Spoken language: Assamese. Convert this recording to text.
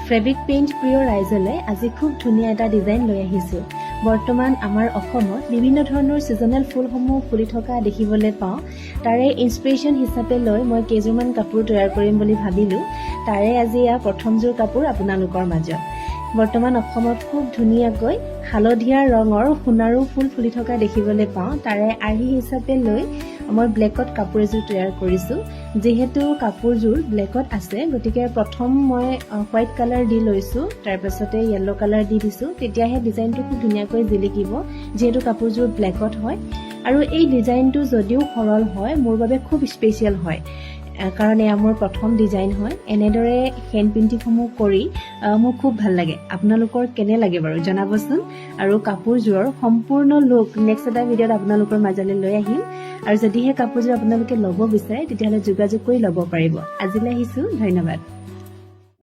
ফেব্ৰিক পেইণ্ট প্ৰিয় ৰাইজলৈ আজি খুব ধুনীয়া এটা ডিজাইন লৈ আহিছোঁ। বৰ্তমান আমাৰ অসমত বিভিন্ন ধৰণৰ ছিজনেল ফুলসমূহ ফুলি থকা দেখিবলৈ পাওঁ। তাৰে ইনস্পিৰেশ্যন হিচাপে লৈ মই কেইযোৰমান কাপোৰ তৈয়াৰ কৰিম বুলি ভাবিলোঁ। তাৰে আজি প্ৰথমযোৰ কাপোৰ আপোনালোকৰ মাজত। বৰ্তমান অসমত খুব ধুনীয়াকৈ হালধীয়া ৰঙৰ সোণাৰু ফুল ফুলি থকা দেখিবলৈ পাওঁ। তাৰে আৰ্হি হিচাপে লৈ মই ব্লেকত কাপোৰ এযোৰ তৈয়াৰ কৰিছোঁ। যিহেতু কাপোৰযোৰ ব্লেকত আছে গতিকে প্ৰথম মই হোৱাইট কালাৰ দি লৈছোঁ, তাৰপাছতে য়েল্ল' কালাৰ দি দিছোঁ। তেতিয়াহে ডিজাইনটো খুব ধুনীয়াকৈ জিলিকিব, যিহেতু কাপোৰযোৰ ব্লেকত হয়। আৰু এই ডিজাইনটো যদিও সৰল হয় মোৰ বাবে খুব স্পেচিয়েল হয়, কাৰণ এয়া মোৰ প্ৰথম ডিজাইন হয়। এনেদৰে হেণ্ড পেইণ্টিংসমূহ কৰি মোৰ খুব ভাল লাগে। আপোনালোকৰ কেনে লাগে বাৰু জনাবচোন। আৰু কাপোৰযোৰৰ সম্পূৰ্ণ লুক নেক্সট এটা ভিডিঅ'ত আপোনালোকৰ মাজলৈ লৈ আহিম। আৰু যদিহে কাপোৰযোৰ আপোনালোকে ল'ব বিচাৰে তেতিয়াহ'লে যোগাযোগ কৰি ল'ব পাৰিব। আজিলৈ আহিছোঁ, ধন্যবাদ।